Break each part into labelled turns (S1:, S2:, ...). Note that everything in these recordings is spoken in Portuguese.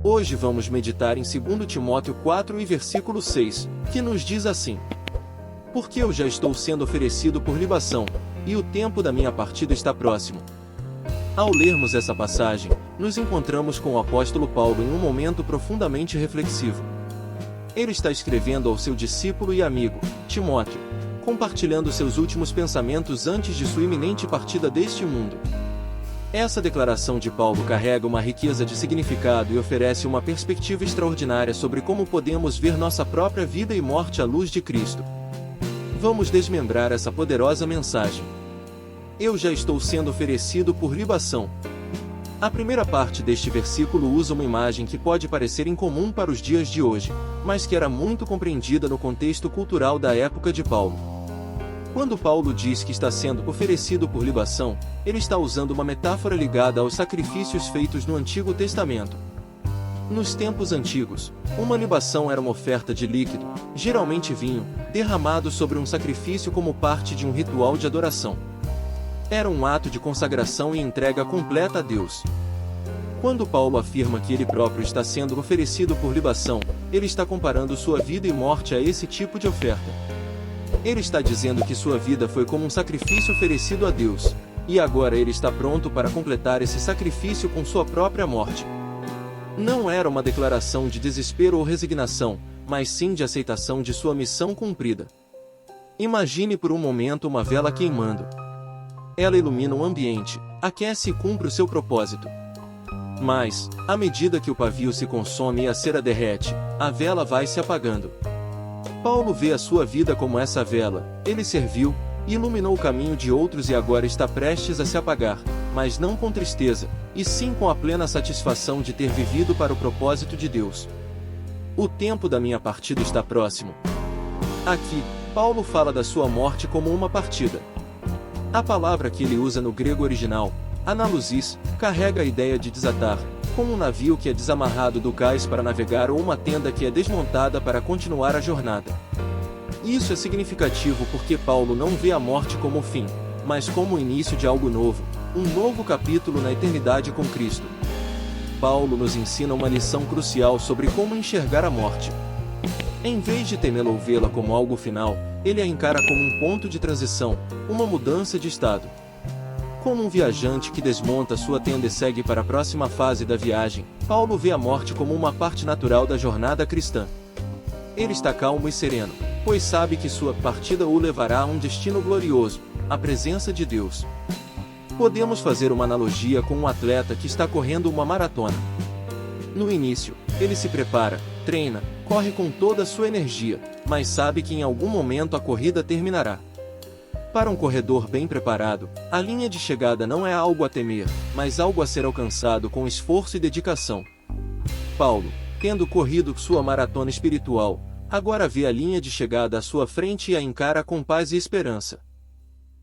S1: Hoje vamos meditar em 2 Timóteo 4 e versículo 6, que nos diz assim: Porque eu já estou sendo oferecido por libação, e o tempo da minha partida está próximo. Ao lermos essa passagem, nos encontramos com o apóstolo Paulo em um momento profundamente reflexivo. Ele está escrevendo ao seu discípulo e amigo, Timóteo, compartilhando seus últimos pensamentos antes de sua iminente partida deste mundo. Essa declaração de Paulo carrega uma riqueza de significado e oferece uma perspectiva extraordinária sobre como podemos ver nossa própria vida e morte à luz de Cristo. Vamos desmembrar essa poderosa mensagem. Eu já estou sendo oferecido por libação. A primeira parte deste versículo usa uma imagem que pode parecer incomum para os dias de hoje, mas que era muito compreendida no contexto cultural da época de Paulo. Quando Paulo diz que está sendo oferecido por libação, ele está usando uma metáfora ligada aos sacrifícios feitos no Antigo Testamento. Nos tempos antigos, uma libação era uma oferta de líquido, geralmente vinho, derramado sobre um sacrifício como parte de um ritual de adoração. Era um ato de consagração e entrega completa a Deus. Quando Paulo afirma que ele próprio está sendo oferecido por libação, ele está comparando sua vida e morte a esse tipo de oferta. Ele está dizendo que sua vida foi como um sacrifício oferecido a Deus, e agora ele está pronto para completar esse sacrifício com sua própria morte. Não era uma declaração de desespero ou resignação, mas sim de aceitação de sua missão cumprida. Imagine por um momento uma vela queimando. Ela ilumina o ambiente, aquece e cumpre o seu propósito. Mas, à medida que o pavio se consome e a cera derrete, a vela vai se apagando. Paulo vê a sua vida como essa vela. Ele serviu, iluminou o caminho de outros e agora está prestes a se apagar, mas não com tristeza, e sim com a plena satisfação de ter vivido para o propósito de Deus. O tempo da minha partida está próximo. Aqui, Paulo fala da sua morte como uma partida. A palavra que ele usa no grego original, analusis, carrega a ideia de desatar, como um navio que é desamarrado do cais para navegar ou uma tenda que é desmontada para continuar a jornada. Isso é significativo porque Paulo não vê a morte como o fim, mas como o início de algo novo, um novo capítulo na eternidade com Cristo. Paulo nos ensina uma lição crucial sobre como enxergar a morte. Em vez de temê-la ou vê-la como algo final, ele a encara como um ponto de transição, uma mudança de estado. Como um viajante que desmonta sua tenda e segue para a próxima fase da viagem, Paulo vê a morte como uma parte natural da jornada cristã. Ele está calmo e sereno, pois sabe que sua partida o levará a um destino glorioso, a presença de Deus. Podemos fazer uma analogia com um atleta que está correndo uma maratona. No início, ele se prepara, treina, corre com toda a sua energia, mas sabe que em algum momento a corrida terminará. Para um corredor bem preparado, a linha de chegada não é algo a temer, mas algo a ser alcançado com esforço e dedicação. Paulo, tendo corrido sua maratona espiritual, agora vê a linha de chegada à sua frente e a encara com paz e esperança.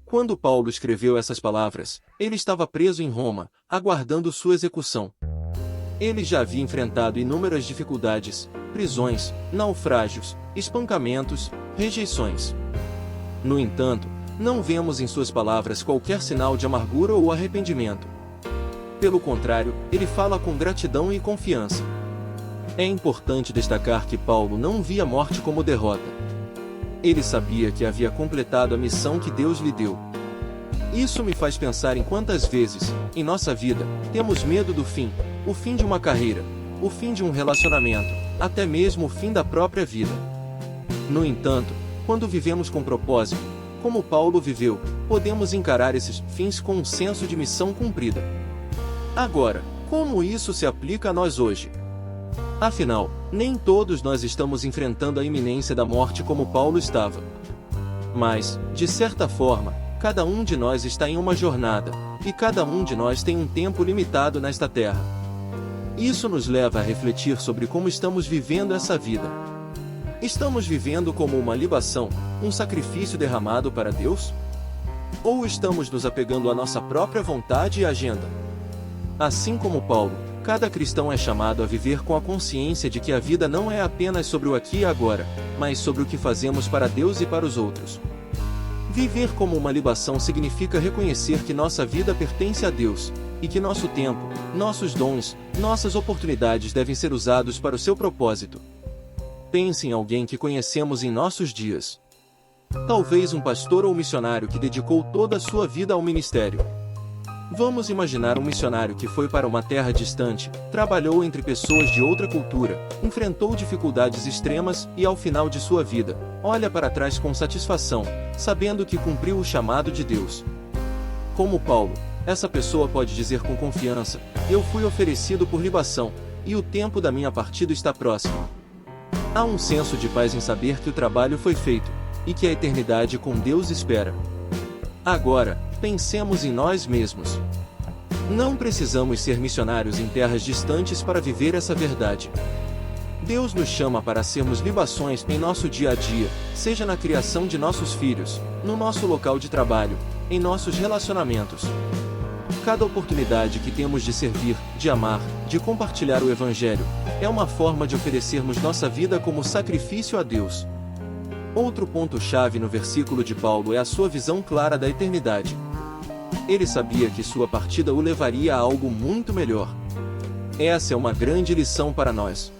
S1: Quando Paulo escreveu essas palavras, ele estava preso em Roma, aguardando sua execução. Ele já havia enfrentado inúmeras dificuldades, prisões, naufrágios, espancamentos, rejeições. No entanto, não vemos em suas palavras qualquer sinal de amargura ou arrependimento. Pelo contrário, ele fala com gratidão e confiança. É importante destacar que Paulo não via a morte como derrota. Ele sabia que havia completado a missão que Deus lhe deu. Isso me faz pensar em quantas vezes, em nossa vida, temos medo do fim, o fim de uma carreira, o fim de um relacionamento, até mesmo o fim da própria vida. No entanto, quando vivemos com propósito, como Paulo viveu, podemos encarar esses fins com um senso de missão cumprida. Agora, como isso se aplica a nós hoje? Afinal, nem todos nós estamos enfrentando a iminência da morte como Paulo estava. Mas, de certa forma, cada um de nós está em uma jornada, e cada um de nós tem um tempo limitado nesta terra. Isso nos leva a refletir sobre como estamos vivendo essa vida. Estamos vivendo como uma libação, um sacrifício derramado para Deus? Ou estamos nos apegando à nossa própria vontade e agenda? Assim como Paulo, cada cristão é chamado a viver com a consciência de que a vida não é apenas sobre o aqui e agora, mas sobre o que fazemos para Deus e para os outros. Viver como uma libação significa reconhecer que nossa vida pertence a Deus, e que nosso tempo, nossos dons, nossas oportunidades devem ser usados para o seu propósito. Pense em alguém que conhecemos em nossos dias. Talvez um pastor ou missionário que dedicou toda a sua vida ao ministério. Vamos imaginar um missionário que foi para uma terra distante, trabalhou entre pessoas de outra cultura, enfrentou dificuldades extremas e ao final de sua vida, olha para trás com satisfação, sabendo que cumpriu o chamado de Deus. Como Paulo, essa pessoa pode dizer com confiança: eu fui oferecido por libação, e o tempo da minha partida está próximo. Há um senso de paz em saber que o trabalho foi feito, e que a eternidade com Deus espera. Agora, pensemos em nós mesmos. Não precisamos ser missionários em terras distantes para viver essa verdade. Deus nos chama para sermos libações em nosso dia a dia, seja na criação de nossos filhos, no nosso local de trabalho, em nossos relacionamentos. Cada oportunidade que temos de servir, de amar, de compartilhar o Evangelho, é uma forma de oferecermos nossa vida como sacrifício a Deus. Outro ponto-chave no versículo de Paulo é a sua visão clara da eternidade. Ele sabia que sua partida o levaria a algo muito melhor. Essa é uma grande lição para nós.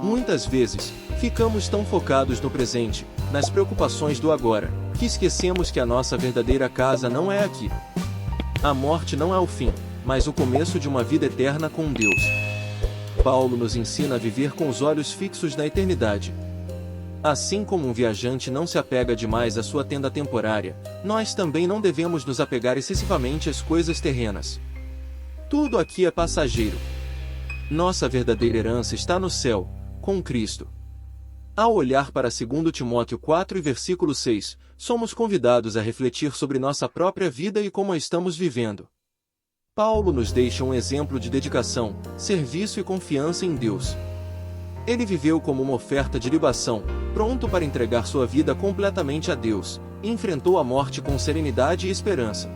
S1: Muitas vezes, ficamos tão focados no presente, nas preocupações do agora, que esquecemos que a nossa verdadeira casa não é aqui. A morte não é o fim, mas o começo de uma vida eterna com Deus. Paulo nos ensina a viver com os olhos fixos na eternidade. Assim como um viajante não se apega demais à sua tenda temporária, nós também não devemos nos apegar excessivamente às coisas terrenas. Tudo aqui é passageiro. Nossa verdadeira herança está no céu, com Cristo. Ao olhar para 2 Timóteo 4 e versículo 6, somos convidados a refletir sobre nossa própria vida e como a estamos vivendo. Paulo nos deixa um exemplo de dedicação, serviço e confiança em Deus. Ele viveu como uma oferta de libação, pronto para entregar sua vida completamente a Deus, e enfrentou a morte com serenidade e esperança.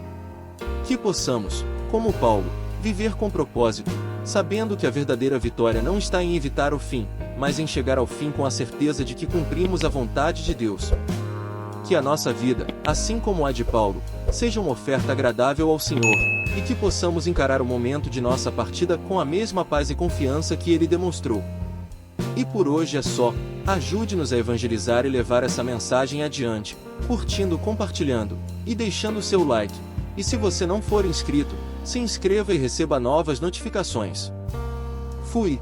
S1: Que possamos, como Paulo, viver com propósito, sabendo que a verdadeira vitória não está em evitar o fim, mas em chegar ao fim com a certeza de que cumprimos a vontade de Deus. Que a nossa vida, assim como a de Paulo, seja uma oferta agradável ao Senhor, e que possamos encarar o momento de nossa partida com a mesma paz e confiança que Ele demonstrou. E por hoje é só. Ajude-nos a evangelizar e levar essa mensagem adiante, curtindo, compartilhando, e deixando seu like. E se você não for inscrito, se inscreva e receba novas notificações. Fui!